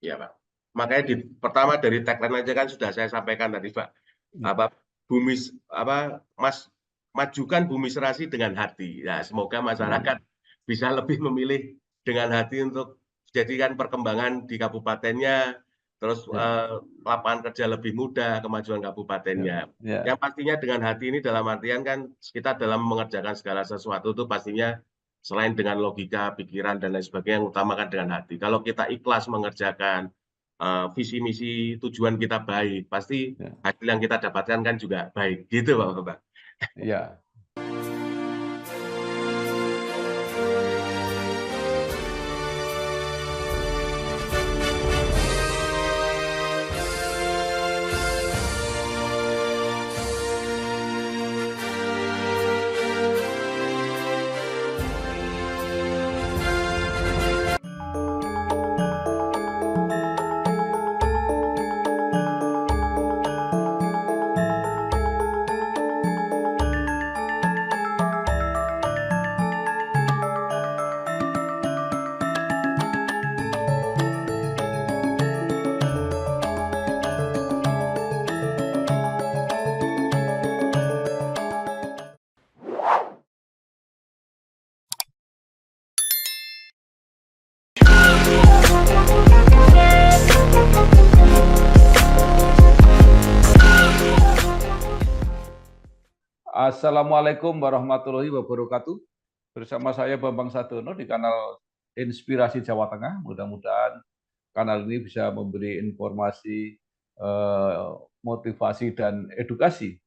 Ya, Pak. Makanya pertama dari tagline aja kan sudah saya sampaikan tadi, Pak. Ya. Apa Mas majukan bumi serasi dengan hati. Ya, semoga masyarakat bisa lebih memilih dengan hati untuk jadikan perkembangan di kabupatennya, terus Ya. lapangan kerja lebih mudah, kemajuan Ya. kabupatennya. Ya. Yang pastinya dengan hati ini dalam artian kan kita dalam mengerjakan segala sesuatu itu pastinya selain dengan logika, pikiran, dan lain sebagainya, yang utamakan dengan hati. Kalau kita ikhlas mengerjakan visi misi tujuan kita baik, pasti Ya. hasil yang kita dapatkan kan juga baik. Gitu, Pak. Ya. Assalamualaikum warahmatullahi wabarakatuh. Bersama saya Bambang Sadono di kanal Inspirasi Jawa Tengah. Mudah-mudahan kanal ini bisa memberi informasi, motivasi, dan edukasi.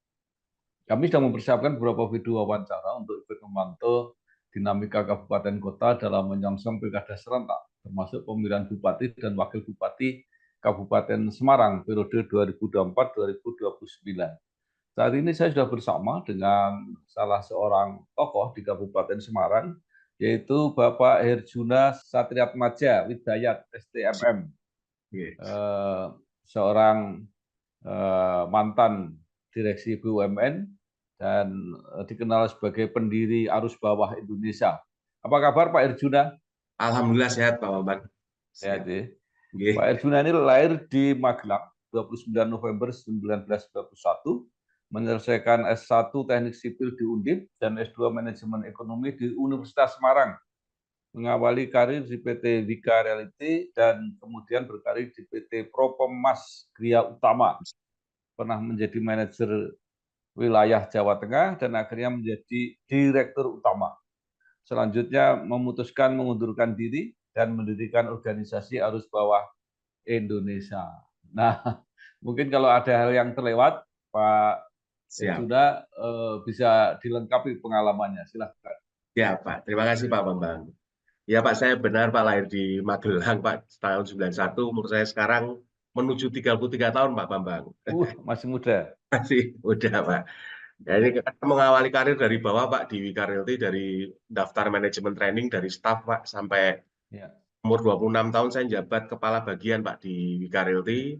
Kami sedang mempersiapkan beberapa video wawancara untuk ikut memantau dinamika kabupaten kota dalam menyongsong pilkada serentak, termasuk pemilihan bupati dan wakil bupati Kabupaten Semarang periode 2024-2029. Saat ini saya sudah bersama dengan salah seorang tokoh di Kabupaten Semarang, yaitu Bapak Herjuna Satriatmaja Widayat, STMM, Yes. seorang mantan direksi BUMN dan dikenal sebagai pendiri Arus Bawah Indonesia. Apa kabar Pak Herjuna? Alhamdulillah sehat, Pak Bambang. Sehat Sehat. ya. Pak Yeah. Herjuna ini lahir di Magelang 29 November 1991, menyelesaikan S1 Teknik Sipil di Undip dan S2 Manajemen Ekonomi di Universitas Semarang. Mengawali karir di PT Wika Realty dan kemudian berkarir di PT Propomas Gria Utama. Pernah menjadi manajer wilayah Jawa Tengah dan akhirnya menjadi direktur utama. Selanjutnya memutuskan mengundurkan diri dan mendirikan organisasi Arus Bawah Indonesia. Nah, mungkin kalau ada hal yang terlewat, Pak Siap. Herjuna bisa dilengkapi pengalamannya. Silahkan. Ya, Pak. Terima kasih, Pak Bambang. Ya, Pak, saya benar, Pak, lahir di Magelang, Pak, tahun 91. Umur saya sekarang menuju 33 tahun, Pak Bambang. Masih muda. Masih muda, Pak. Ya, ini kita mengawali karir dari bawah, Pak, di Wika Realty, dari daftar manajemen training, dari staff, Pak, sampai Ya. umur 26 tahun saya jabat kepala bagian, Pak, di Wika Realty.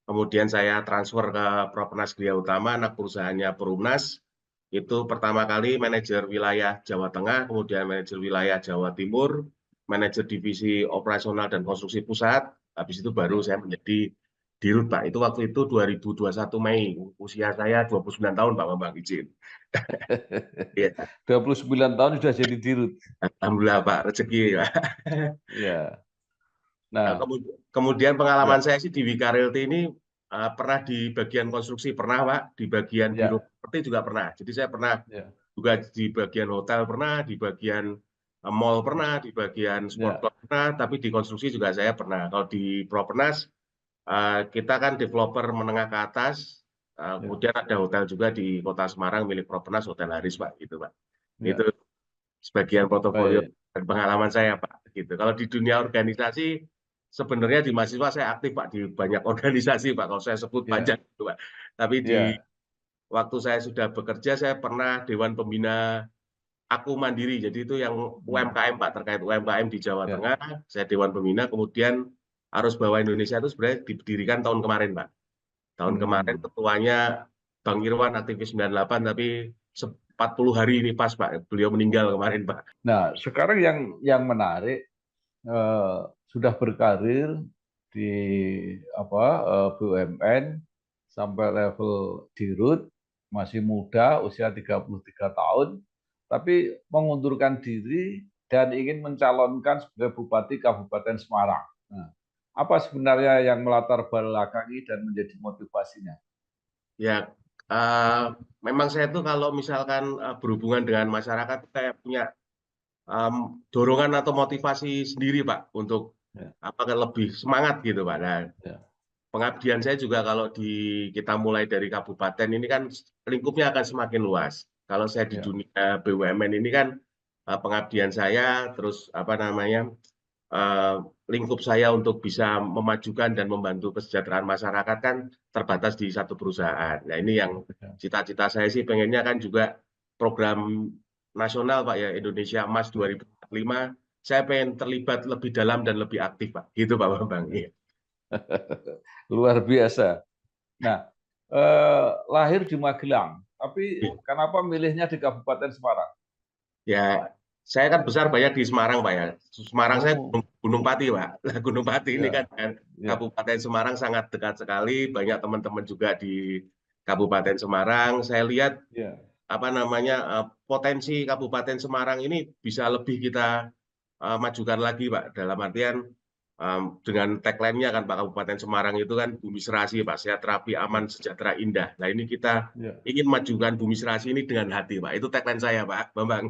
Kemudian saya transfer ke Proponas Gria Utama, anak perusahaannya Perumnas. Itu pertama kali manajer wilayah Jawa Tengah, kemudian manajer wilayah Jawa Timur, manajer divisi operasional dan konstruksi pusat. Habis itu baru saya menjadi Dirut, Pak. Itu waktu itu 2021 Mei. Usia saya 29 tahun, Pak Bambang, izin. Ya, 29 tahun sudah jadi dirut. alhamdulillah, Pak, rezeki, Pak. Ya. Nah, Nah, kemudian pengalaman ya, saya sih di Wika Realty ini pernah di bagian konstruksi pernah, Pak, di bagian biro ya, properti juga pernah. Jadi saya pernah ya, juga di bagian hotel pernah, di bagian mall pernah, di bagian sport ya, club pernah, tapi di konstruksi juga saya pernah. Kalau di Propernas kita kan developer menengah ke atas, ya, kemudian ada hotel juga di Kota Semarang milik Propernas, Hotel Haris, Pak, gitu, Pak. Itu ya. sebagian portofolio Baik. dan pengalaman saya, Pak, gitu. Kalau di dunia organisasi, sebenarnya di mahasiswa saya aktif, Pak, di banyak organisasi, Pak. Kalau saya sebut Ya, panjang, gitu, Pak. Tapi di ya, waktu saya sudah bekerja, saya pernah Dewan Pembina Aku Mandiri. Jadi itu yang UMKM, Pak, terkait UMKM di Jawa ya. Tengah. Saya Dewan Pembina, kemudian Arus Bawah Indonesia itu sebenarnya didirikan tahun kemarin, Pak. Tahun kemarin Hmm. ketuanya Bang Irwan, aktivis 98, tapi 40 hari ini pas, Pak. Beliau meninggal kemarin, Pak. Nah, sekarang yang menarik, sudah berkarir di BUMN sampai level dirut, masih muda, usia 33 tahun, tapi mengundurkan diri dan ingin mencalonkan sebagai Bupati Kabupaten Semarang. Nah, apa sebenarnya yang melatar belakangi dan menjadi motivasinya? Ya, memang saya tuh kalau misalkan berhubungan dengan masyarakat kayak punya dorongan atau motivasi sendiri Pak untuk Ya, lebih semangat gitu Pak. Nah, ya, pengabdian saya juga kalau kita mulai dari kabupaten ini kan lingkupnya akan semakin luas. Kalau saya di ya, dunia BUMN ini kan pengabdian saya terus eh, lingkup saya untuk bisa memajukan dan membantu kesejahteraan masyarakat kan terbatas di satu perusahaan. Nah, ini yang ya. cita-cita saya sih pengennya kan juga program nasional Pak ya, Indonesia Emas Ya. 2045. Saya pengen terlibat lebih dalam dan lebih aktif Pak. Gitu Pak Bambang. Iya. Luar biasa. Nah, lahir di Magelang, tapi kenapa milihnya di Kabupaten Semarang? Ya, saya kan besar banyak di Semarang, Pak ya. Semarang saya Oh, Gunung Pati, Pak. Nah, Gunung Pati ini ya, kan ya, Kabupaten Semarang sangat dekat sekali. Banyak teman-teman juga di Kabupaten Semarang. Saya lihat ya, potensi Kabupaten Semarang ini bisa lebih kita majukan lagi, Pak. Dalam artian dengan tagline-nya kan Pak, Kabupaten Semarang itu kan Bumi Serasi, Pak. Sehat, rapi, aman, ya, sejahtera, indah. Nah, ini kita ya. ingin majukan Bumi Serasi ini dengan hati, Pak. Itu tagline saya, Pak Bambang.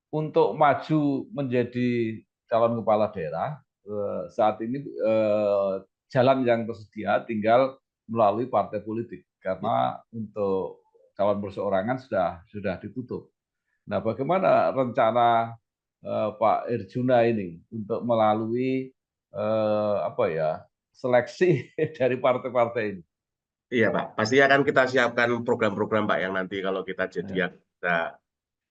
Untuk maju menjadi calon kepala daerah, saat ini jalan yang tersedia tinggal melalui partai politik, karena untuk calon perseorangan sudah ditutup. Nah, bagaimana rencana Pak Irjuna ini untuk melalui seleksi dari partai-partai ini? Iya Pak, pastinya kan kita siapkan program-program Pak yang nanti kalau kita jadi Ya,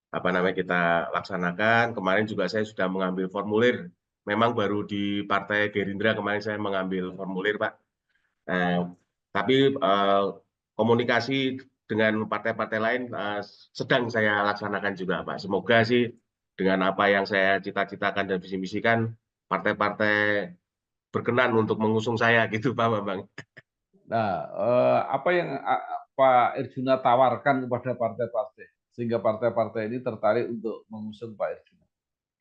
yang kita laksanakan. Kemarin juga saya sudah mengambil formulir. Memang baru di Partai Gerindra kemarin saya mengambil ya, formulir Pak. Eh, tapi komunikasi dengan partai-partai lain sedang saya laksanakan juga Pak. Semoga sih dengan apa yang saya cita-citakan dan visi misikan, partai-partai berkenan untuk mengusung saya gitu Pak Bambang. nah, apa yang Pak Irjuna tawarkan kepada partai-partai sehingga partai-partai ini tertarik untuk mengusung Pak Irjuna?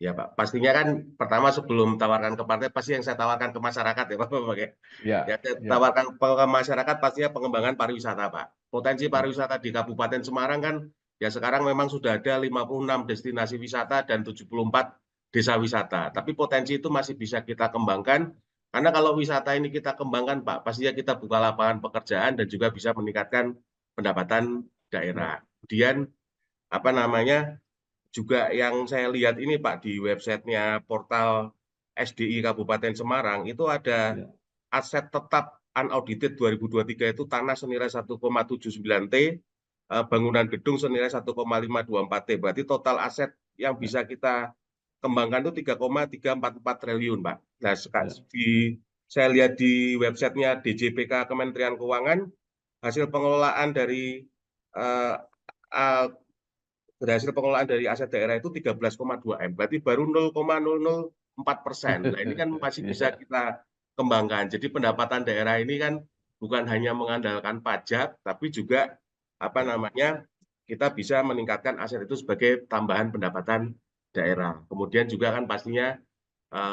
Ya Pak, pastinya kan pertama sebelum tawarkan ke partai, pasti yang saya tawarkan ke masyarakat ya Pak Bambang ya. Ya, Ya, saya ya, tawarkan ke masyarakat pastinya pengembangan pariwisata Pak. Potensi ya, pariwisata di Kabupaten Semarang kan ya sekarang memang sudah ada 56 destinasi wisata dan 74 desa wisata. Tapi potensi itu masih bisa kita kembangkan karena kalau wisata ini kita kembangkan Pak, pastinya kita buka lapangan pekerjaan dan juga bisa meningkatkan pendapatan ya, daerah. Kemudian juga yang saya lihat ini Pak di websitenya portal SDI Kabupaten Semarang itu ada ya, aset tetap unaudited 2023 itu tanah senilai 1,79 T, bangunan gedung senilai 1,524 T. Berarti total aset yang ya, bisa kita kembangkan itu 3,344 triliun Pak. Nah, ya, saya lihat di websitenya DJPK Kementerian Keuangan hasil pengelolaan eh, eh, hasil pengelolaan dari aset daerah itu 13,2 M, berarti baru 0,004%. Nah, ini kan masih bisa ya, kita kembangkan. Jadi pendapatan daerah ini kan bukan hanya mengandalkan pajak, tapi juga ya, kita bisa meningkatkan aset itu sebagai tambahan pendapatan daerah. Kemudian juga kan pastinya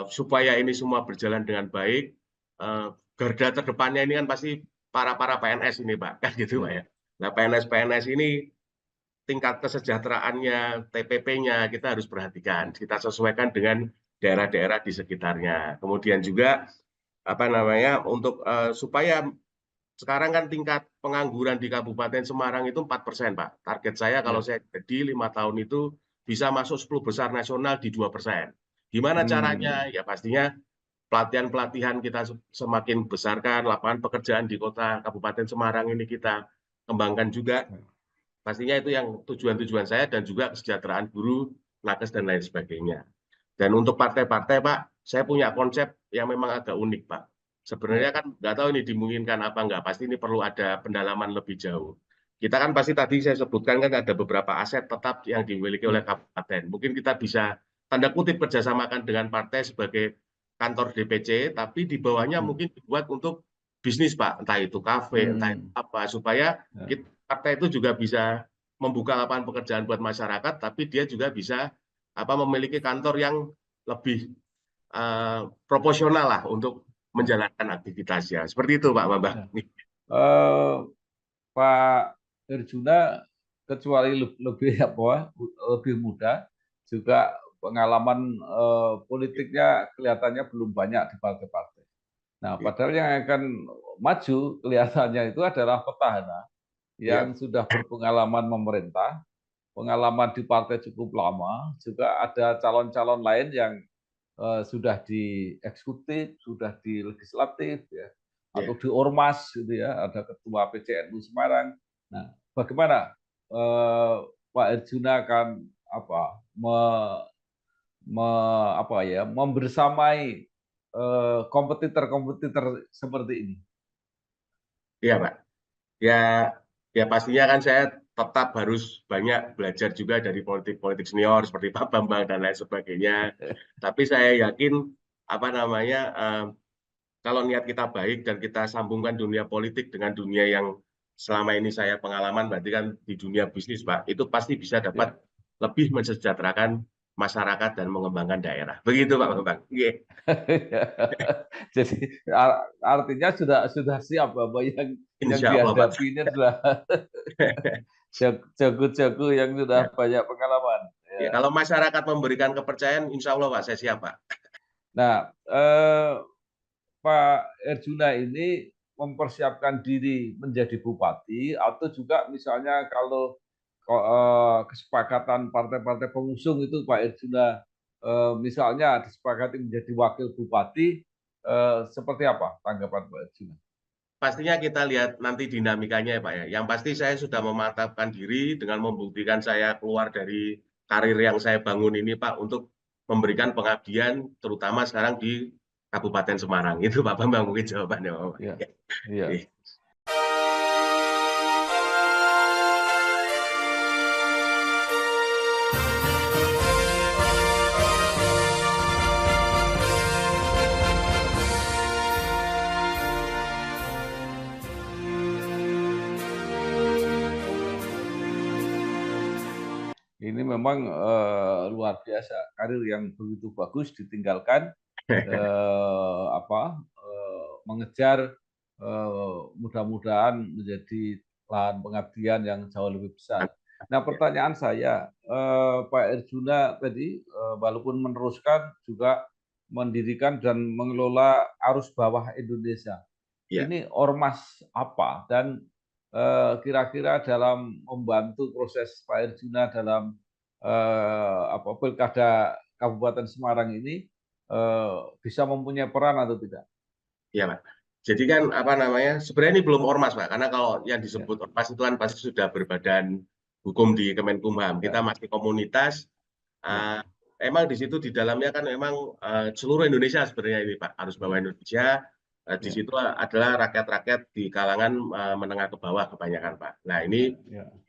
supaya ini semua berjalan dengan baik, eh, garda terdepannya ini kan pasti para PNS ini Pak, kan gitu Pak ya, ya. Nah, PNS ini tingkat kesejahteraannya, TPP-nya kita harus perhatikan. ya, Kita sesuaikan dengan daerah-daerah di sekitarnya. Kemudian juga untuk supaya sekarang kan tingkat pengangguran di Kabupaten Semarang itu 4%, Pak. Target saya kalau ya. saya jadi 5 tahun itu bisa masuk 10 besar nasional di 2%. Gimana caranya? Hmm. Ya pastinya pelatihan-pelatihan kita semakin besarkan, lapangan pekerjaan di kota Kabupaten Semarang ini kita kembangkan juga. Pastinya itu yang tujuan-tujuan saya dan juga kesejahteraan guru nakes dan lain sebagainya. Dan untuk partai-partai Pak, saya punya konsep yang memang agak unik Pak. Sebenarnya kan nggak tahu ini dimungkinkan apa nggak, pasti ini perlu ada pendalaman lebih jauh. Kita kan pasti tadi saya sebutkan kan ada beberapa aset tetap yang dimiliki oleh kabupaten. Mungkin kita bisa tanda kutip kerjasamakan dengan partai sebagai kantor DPC, tapi di bawahnya mungkin dibuat untuk bisnis Pak, entah itu kafe, entah itu apa, supaya partai itu juga bisa membuka lapangan pekerjaan buat masyarakat, tapi dia juga bisa memiliki kantor yang lebih proporsional lah untuk menjalankan aktivitasnya. Seperti itu Pak Bambang. Pak Herjuna kecuali lebih muda, juga pengalaman politiknya kelihatannya belum banyak di partai-partai. Nah, padahal yang akan maju kelihatannya itu adalah petahana yang sudah berpengalaman memerintah, pengalaman di partai cukup lama, juga ada calon-calon lain yang sudah di eksekutif, sudah di legislatif, ya, atau di ormas, gitu ya, ada ketua PCNU Semarang. Nah, bagaimana Pak Herjuna akan membersamai kompetitor-kompetitor seperti ini? Iya Pak. Ya pastinya kan saya tetap harus banyak belajar juga dari politik-politik senior seperti Pak Bambang dan lain sebagainya. Tapi saya yakin kalau niat kita baik dan kita sambungkan dunia politik dengan dunia yang selama ini saya pengalaman, berarti kan di dunia bisnis Pak, itu pasti bisa dapat lebih mensejahterakan masyarakat dan mengembangkan daerah. Begitu Pak Bambang. Jadi artinya sudah siap Bapak yang Insya Allah Pak. dihadapi ini adalah jago-jago yang sudah banyak pengalaman. Ya, kalau masyarakat memberikan kepercayaan, insya Allah Pak, saya siap Pak. Nah, Pak Herjuna ini mempersiapkan diri menjadi bupati, atau juga misalnya kalau kesepakatan partai-partai pengusung itu Pak Herjuna misalnya disepakati menjadi wakil bupati, seperti apa tanggapan Pak Herjuna? Pastinya kita lihat nanti dinamikanya ya Pak ya. Yang pasti saya sudah memantapkan diri dengan membuktikan saya keluar dari karir yang saya bangun ini Pak, untuk memberikan pengabdian terutama sekarang di Kabupaten Semarang. Itu Pak Bambang mungkin jawabannya Pak. Iya. Ini memang luar biasa, karir yang begitu bagus ditinggalkan, mengejar mudah-mudahan menjadi lahan pengabdian yang jauh lebih besar. Nah, pertanyaan saya, Pak Herjuna tadi walaupun meneruskan juga mendirikan dan mengelola Arus Bawah Indonesia. Ini ormas apa, dan kira-kira dalam membantu proses Pak Herjuna dalam pilkada Kabupaten Semarang ini bisa mempunyai peran atau tidak? Iya Pak. Jadi kan sebenarnya ini belum ormas Pak, karena kalau yang disebut ormas itu kan pasti sudah berbadan hukum di Kemenkumham. Kita masih komunitas. Emang di situ di dalamnya kan memang seluruh Indonesia sebenarnya ini Pak, Arus Bawah Indonesia. Di situ adalah rakyat-rakyat di kalangan menengah ke bawah kebanyakan Pak. Nah ini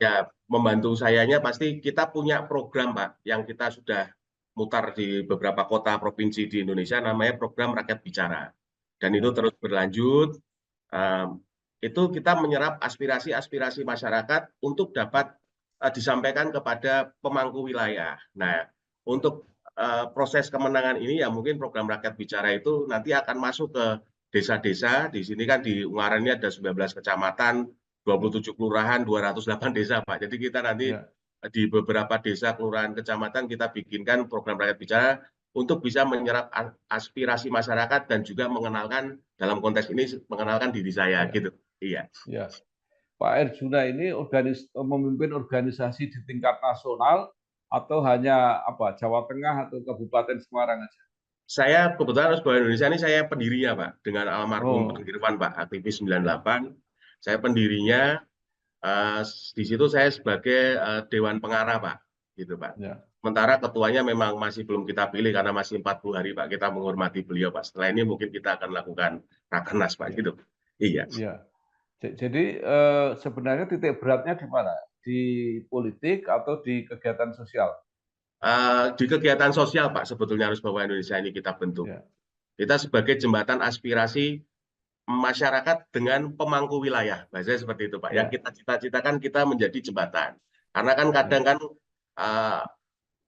ya membantu sayanya pasti kita punya program Pak, yang kita sudah mutar di beberapa kota provinsi di Indonesia, namanya program Rakyat Bicara. Dan itu terus berlanjut. Itu kita menyerap aspirasi-aspirasi masyarakat untuk dapat disampaikan kepada pemangku wilayah. Nah, untuk proses kemenangan ini ya mungkin program Rakyat Bicara itu nanti akan masuk ke desa-desa. Di sini kan di Ungaran ini ada 19 kecamatan, 27 kelurahan, 208 desa Pak. Jadi kita nanti di beberapa desa, kelurahan, kecamatan kita bikinkan program Rakyat Bicara untuk bisa menyerap aspirasi masyarakat dan juga mengenalkan, dalam konteks ini mengenalkan diri saya gitu. Iya. Pak Herjuna ini memimpin organisasi di tingkat nasional atau hanya Jawa Tengah atau Kabupaten Semarang aja? Saya kebetulan Arus Bawah Indonesia ini saya pendirinya Pak, dengan almarhum Pak Irfan Pak, aktivis 98. Saya pendirinya, di situ saya sebagai Dewan Pengarah Pak, gitu Pak. Sementara ketuanya memang masih belum kita pilih karena masih 40 hari Pak, kita menghormati beliau Pak. Setelah ini mungkin kita akan lakukan rakernas Pak Ya, gitu. Iya. ya. Jadi sebenarnya titik beratnya di mana? Di politik atau di kegiatan sosial? Di kegiatan sosial Pak, sebetulnya harus bahwa Indonesia ini kita bentuk. Ya, Kita sebagai jembatan aspirasi masyarakat dengan pemangku wilayah. Bahasanya seperti itu Pak. Yang ya, kita cita-citakan kita menjadi jembatan. Karena kan kadang ya, kan uh,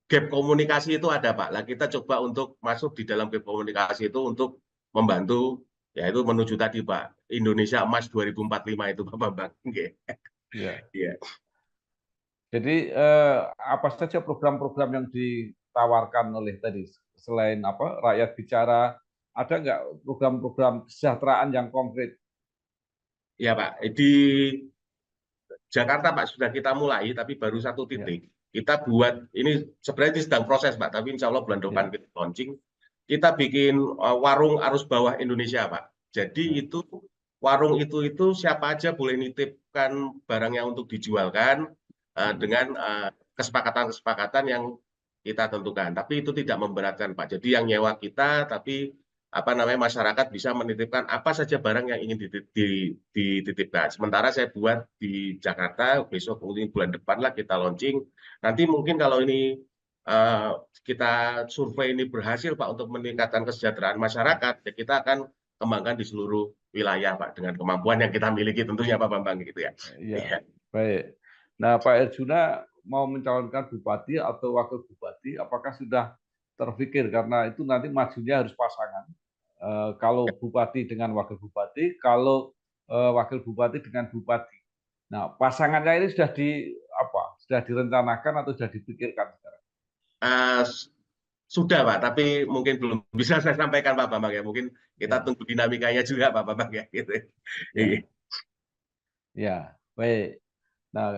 gap komunikasi itu ada Pak. Lah kita coba untuk masuk di dalam gap komunikasi itu untuk membantu yaitu menuju tadi Pak Indonesia Emas 2045 itu Pak Bambang. Nggih. ya. Iya. Jadi apa saja program-program yang ditawarkan oleh tadi selain apa rakyat bicara, ada nggak program-program kesejahteraan yang konkret? Ya Pak, di Jakarta Pak sudah kita mulai tapi baru satu Ya, titik. Kita buat ini sebenarnya ini sedang proses Pak, tapi insya Allah bulan depan ya, kita launching. Kita bikin warung arus bawah Indonesia Pak. Jadi ya, itu warung itu siapa aja boleh nitipkan barangnya untuk dijualkan hmm, dengan kesepakatan-kesepakatan yang kita tentukan. Tapi itu tidak memberatkan Pak. Jadi yang nyewa kita, tapi apa namanya masyarakat bisa menitipkan apa saja barang yang ingin dititipkan. Sementara saya buat di Jakarta besok mungkin bulan depan lah kita launching. Nanti mungkin kalau ini kita survei ini berhasil Pak untuk meningkatkan kesejahteraan masyarakat, ya kita akan kembangkan di seluruh wilayah Pak dengan kemampuan yang kita miliki tentunya Pak Bambang gitu ya. ya, Iya. baik. Nah, Pak Erjuna mau mencalonkan bupati atau wakil bupati, apakah sudah terpikir karena itu nanti majunya harus pasangan. Kalau bupati dengan wakil bupati, kalau wakil bupati dengan bupati. Nah, pasangannya ini sudah di apa? Sudah direncanakan atau sudah dipikirkan sekarang? Eh, sudah Pak, tapi mungkin belum bisa saya sampaikan Pak Bambang ya. Mungkin kita Ya, tunggu dinamikanya juga Pak Bambang ya gitu. Iya. ya, ya, baik. Nah,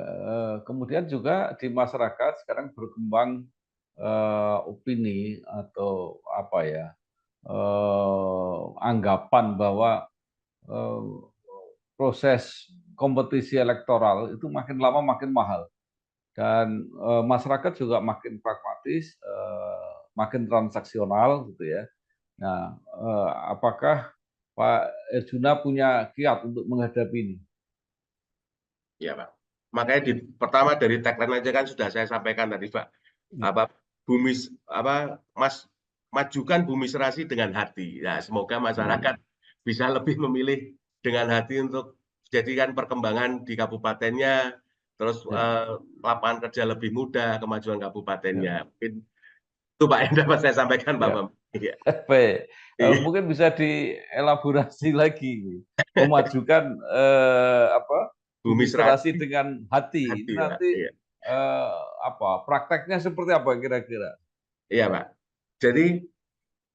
kemudian juga di masyarakat sekarang berkembang opini atau apa ya, anggapan bahwa eh, proses kompetisi elektoral itu makin lama makin mahal. Dan masyarakat juga makin pragmatis, makin transaksional gitu ya. Nah, apakah Pak Erjuna punya kiat untuk menghadapi ini? Iya, Pak. Makanya pertama dari tagline aja kan sudah saya sampaikan tadi, Pak. Ya, Apa bumi apa Mas majukan bumi serasi dengan hati. Ya, semoga masyarakat bisa lebih memilih dengan hati untuk jadikan perkembangan di kabupatennya, terus ya, lapangan kerja lebih mudah, kemajuan ya, kabupatennya. Mungkin itu Pak yang dapat saya sampaikan, Pak ya. Bambang. Iya. Baik, Iya. mungkin bisa dielaborasi lagi, memajukan apa Bumi bumi serasi serasi dengan hati. hati, Ini Pak. nanti Iya. apa prakteknya seperti apa kira-kira? Iya, Pak. Jadi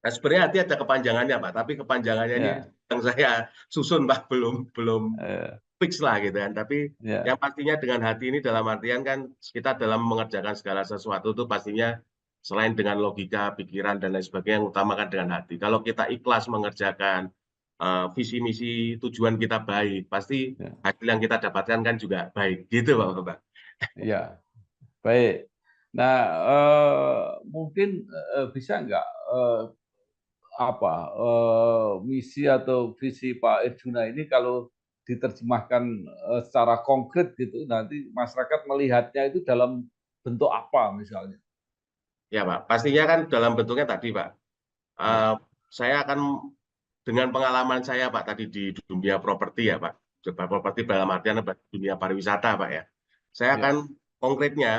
nah, sebenarnya hati ada kepanjangannya, Pak. Tapi kepanjangannya ini Ya, yang saya susun, Pak, belum belum eh, fix lah gitu kan. Tapi yang ya, pastinya dengan hati ini dalam artian kan kita dalam mengerjakan segala sesuatu itu pastinya selain dengan logika, pikiran dan lain sebagainya, yang utama kan dengan hati. Kalau kita ikhlas mengerjakan visi misi tujuan kita baik, pasti ya, hasil yang kita dapatkan kan juga baik. Gitu, Pak Bapak. ya. Baik. Nah, mungkin bisa nggak apa misi atau visi Pak Erjuna ini kalau diterjemahkan secara konkret gitu, nanti masyarakat melihatnya itu dalam bentuk apa misalnya? Ya, Pak. Pastinya kan dalam bentuknya tadi, Pak. Ya, Eh, saya akan dengan pengalaman saya Pak tadi di dunia properti ya Pak, coba properti dalam artian dunia pariwisata Pak ya. Saya akan ya, konkretnya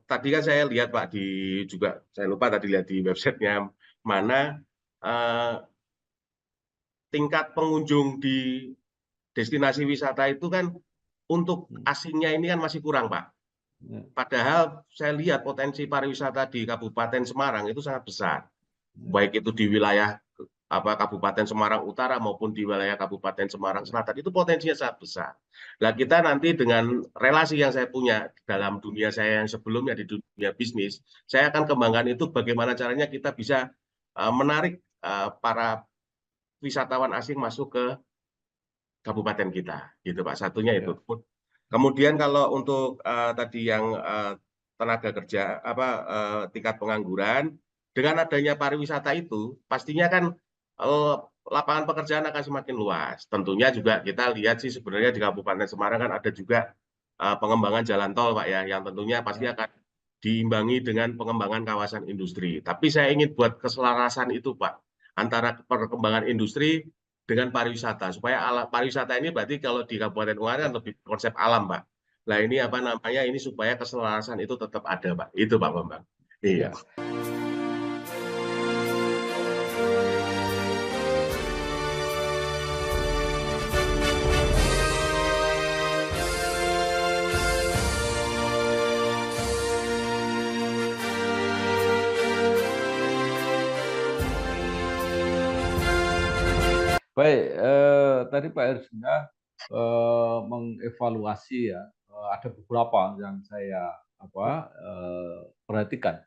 tadi kan saya lihat Pak di juga saya lupa tadi lihat di websitenya mana eh, tingkat pengunjung di destinasi wisata itu kan untuk hmm, asingnya ini kan masih kurang Pak. ya, Padahal saya lihat potensi pariwisata di Kabupaten Semarang itu sangat besar. ya, Baik itu di wilayah Kabupaten Semarang Utara maupun di wilayah Kabupaten Semarang ya, Selatan itu potensinya sangat besar. Nah, kita nanti dengan relasi yang saya punya dalam dunia saya yang sebelumnya di dunia bisnis, saya akan kembangkan itu bagaimana caranya kita bisa menarik para wisatawan asing masuk ke kabupaten kita, gitu Pak. Satunya itu. ya, Kemudian kalau untuk tadi yang tenaga kerja tingkat pengangguran. Dengan adanya pariwisata itu, pastinya kan lapangan pekerjaan akan semakin luas. Tentunya juga kita lihat sih sebenarnya di Kabupaten Semarang kan ada juga pengembangan jalan tol, Pak ya, yang tentunya pasti akan diimbangi dengan pengembangan kawasan industri. Tapi saya ingin buat keselarasan itu, Pak, antara perkembangan industri dengan pariwisata. Supaya pariwisata ini berarti kalau di Kabupaten Ungaran lebih konsep alam, Pak. Nah ini apa namanya, ini supaya keselarasan itu tetap ada, Pak. Itu Pak Bambang. Iya. Ya. Baik, tadi Pak Erjuna mengevaluasi ya, ada beberapa yang saya perhatikan.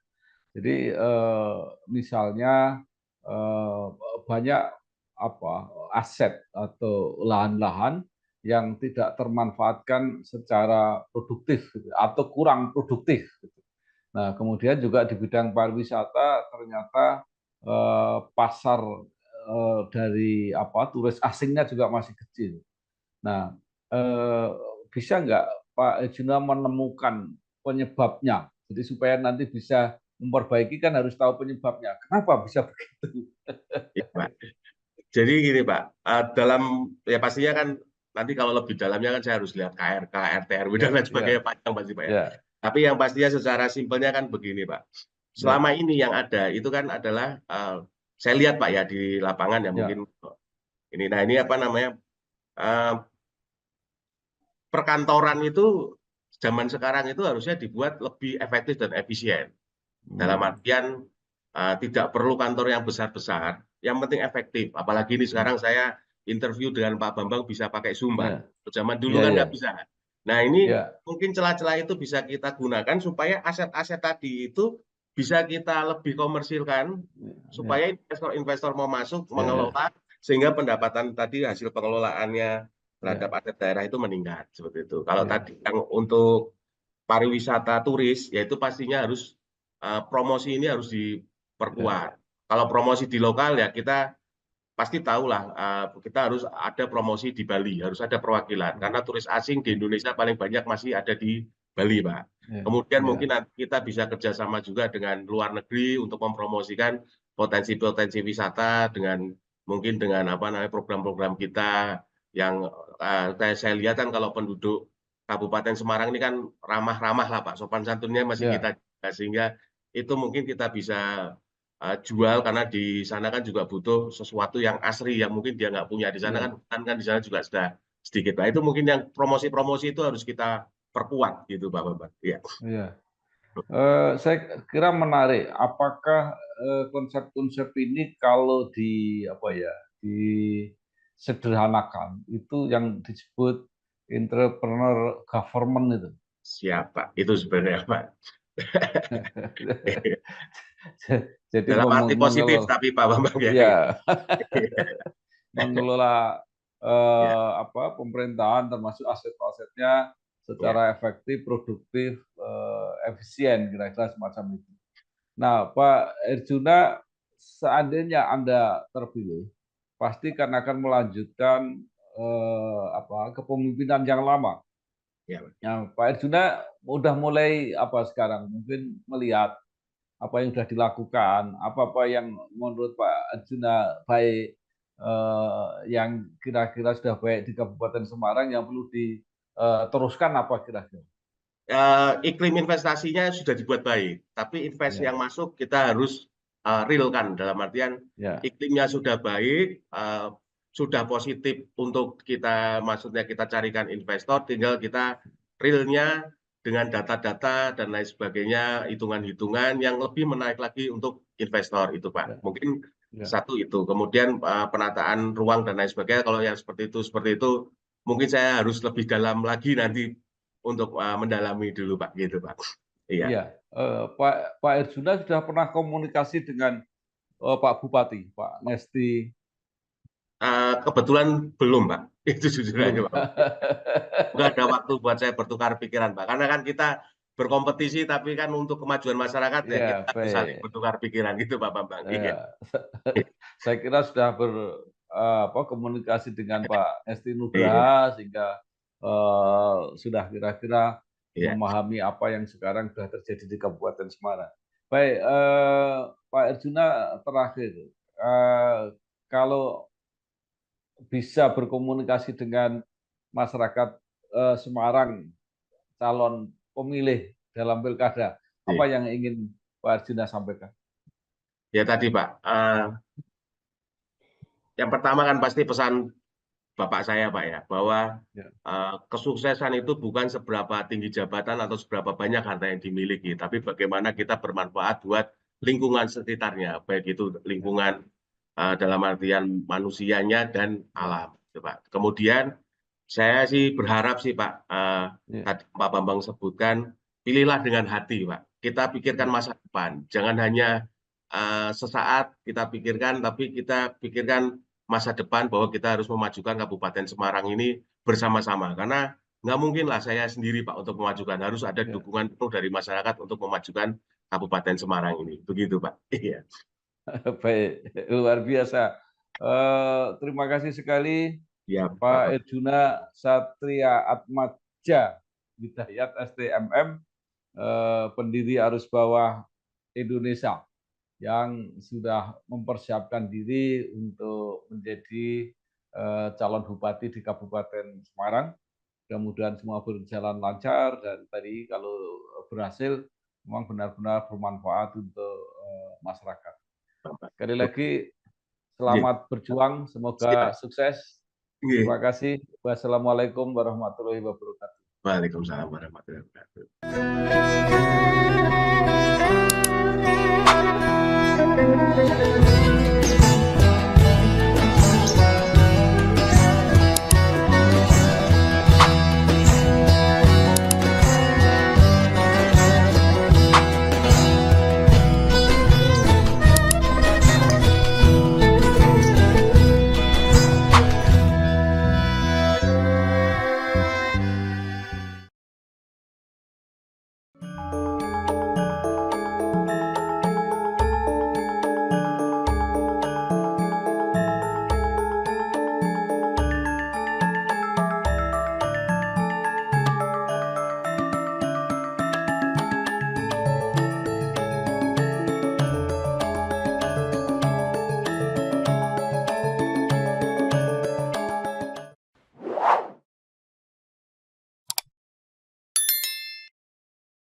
Jadi misalnya banyak aset atau lahan-lahan yang tidak termanfaatkan secara produktif gitu, atau kurang produktif. Gitu. Nah, kemudian juga di bidang pariwisata ternyata pasar dari turis asingnya juga masih kecil. Nah, eh, bisa nggak Pak Ejuna menemukan penyebabnya? Jadi supaya nanti bisa memperbaiki kan harus tahu penyebabnya. Kenapa bisa begitu? Iya, Pak. Jadi gini Pak, dalam ya pastinya kan nanti kalau lebih dalamnya kan saya harus lihat KRK, RT, RW dan Ya, lain ya, sebagainya panjang pasti Pak ya. ya, Tapi yang pastinya secara simpelnya kan begini Pak. ya, Selama ini yang ada itu kan adalah saya lihat Pak ya di lapangan ya ya, mungkin ini. Nah ini apa namanya eh, perkantoran itu zaman sekarang itu harusnya dibuat lebih efektif dan efisien. Dalam artian tidak perlu kantor yang besar-besar, yang penting efektif. Apalagi ini sekarang saya interview dengan Pak Bambang bisa pakai Zoom, Pak. ya, Zaman dulu ya, kan nggak ya, bisa. Nah ini ya, mungkin celah-celah itu bisa kita gunakan supaya aset-aset tadi itu bisa kita lebih komersilkan, ya, supaya investor-investor mau masuk, ya, ya, mengelola, sehingga pendapatan tadi hasil pengelolaannya terhadap ya, aset daerah itu meningkat. Seperti itu. Kalau ya, tadi yang untuk pariwisata turis, yaitu pastinya harus promosi ini harus ya, diperkuat. Kalau promosi di lokal ya kita pasti tahulah kita harus ada promosi di Bali, harus ada perwakilan karena turis asing di Indonesia paling banyak masih ada di Bali, Pak. ya, Kemudian mungkin ya, nanti kita bisa kerjasama juga dengan luar negeri untuk mempromosikan potensi-potensi wisata dengan mungkin dengan apa namanya program-program kita yang saya lihat kan kalau penduduk Kabupaten Semarang ini kan ramah-ramah lah Pak, sopan santunnya masih ya, kita jaga, sehingga itu mungkin kita bisa jual karena di sana kan juga butuh sesuatu yang asri yang mungkin dia nggak punya di sana kan ya, hutan kan di sana juga sudah sedikit. Nah itu mungkin yang promosi-promosi itu harus kita perkuat gitu Pak Bambang. Iya. ya. Saya kira menarik. Apakah konsep-konsep ini kalau disederhanakan itu yang disebut entrepreneur government itu. Siapa? Itu sebenarnya Pak. Jadi Dalam arti positif mengelola, tapi Pak Bambang ya. ya, mengelola Iya, pemerintahan termasuk aset-asetnya iya. secara efektif, produktif, efisien, kira-kira semacam itu. Nah, Pak Erjuna, seandainya Anda terpilih, pasti kan akan melanjutkan kepemimpinan yang lama. Iya, Pak. Nah, Pak Erjuna udah mulai sekarang? Mungkin melihat apa yang sudah dilakukan, apa-apa yang menurut Pak Arjuna baik, yang kira-kira sudah baik di Kabupaten Semarang yang perlu diteruskan apa kira-kira? Iklim investasinya sudah dibuat baik, tapi investasi yang Ya, masuk kita harus realkan dalam artian ya, iklimnya sudah baik, sudah positif untuk kita, maksudnya kita carikan investor, tinggal kita realnya dengan data-data dan lain sebagainya, hitungan-hitungan yang lebih menarik lagi untuk investor itu ya, Pak. Mungkin ya, satu itu, kemudian penataan ruang dan lain sebagainya. Kalau yang seperti itu, mungkin saya harus lebih dalam lagi nanti untuk mendalami dulu Pak, gitu Pak. Iya. iya. Pak Arjuna sudah pernah komunikasi dengan Pak Bupati, Pak Ngesti? Kebetulan belum Pak, itu jujur aja Belum. Pak. Nggak ada waktu buat saya bertukar pikiran Pak, karena kan kita berkompetisi, tapi kan untuk kemajuan masyarakat ya Ya, kita harus saling baik. bertukar pikiran gitu Pak Bambang. Iya. Saya kira sudah komunikasi dengan Pak Esti Iya. Nugraha sehingga sudah kira-kira Iya. memahami apa yang sekarang sudah terjadi di Kabupaten Semarang. Baik, Pak Erjuna terakhir, kalau bisa berkomunikasi dengan masyarakat Semarang, calon pemilih dalam pilkada, apa Iya. yang ingin Pak Erjuna sampaikan? Ya tadi Pak, yang pertama kan pasti pesan Bapak saya Pak ya, bahwa Ya, kesuksesan itu bukan seberapa tinggi jabatan atau seberapa banyak harta yang dimiliki, tapi bagaimana kita bermanfaat buat lingkungan sekitarnya, baik itu ya, lingkungan dalam artian manusianya dan ya, alam, gitu, Pak. Kemudian saya sih berharap sih Pak, ya, tadi Pak Bambang sebutkan, pilihlah dengan hati Pak. Kita pikirkan ya. masa depan, jangan hanya sesaat kita pikirkan, tapi kita pikirkan masa depan bahwa kita harus memajukan Kabupaten Semarang ini bersama-sama. Karena nggak mungkin lah saya sendiri Pak untuk memajukan, harus ada Ya. dukungan penuh dari masyarakat untuk memajukan Kabupaten Semarang ini. Begitu Pak. Iya. Baik, luar biasa. Terima kasih sekali Iya Pak Pak Bambang. Erjuna Satria Atmaja Hidayat STMM, pendiri Arus Bawah Indonesia yang sudah mempersiapkan diri untuk menjadi calon bupati di Kabupaten Semarang. Mudah-mudahan semua berjalan lancar dan tadi kalau berhasil memang benar-benar bermanfaat untuk masyarakat. Sekali lagi Iya. selamat berjuang, semoga Siap. sukses. Iya. Terima kasih. Wassalamualaikum warahmatullahi wabarakatuh. Waalaikumsalam warahmatullahi wabarakatuh. Thank you.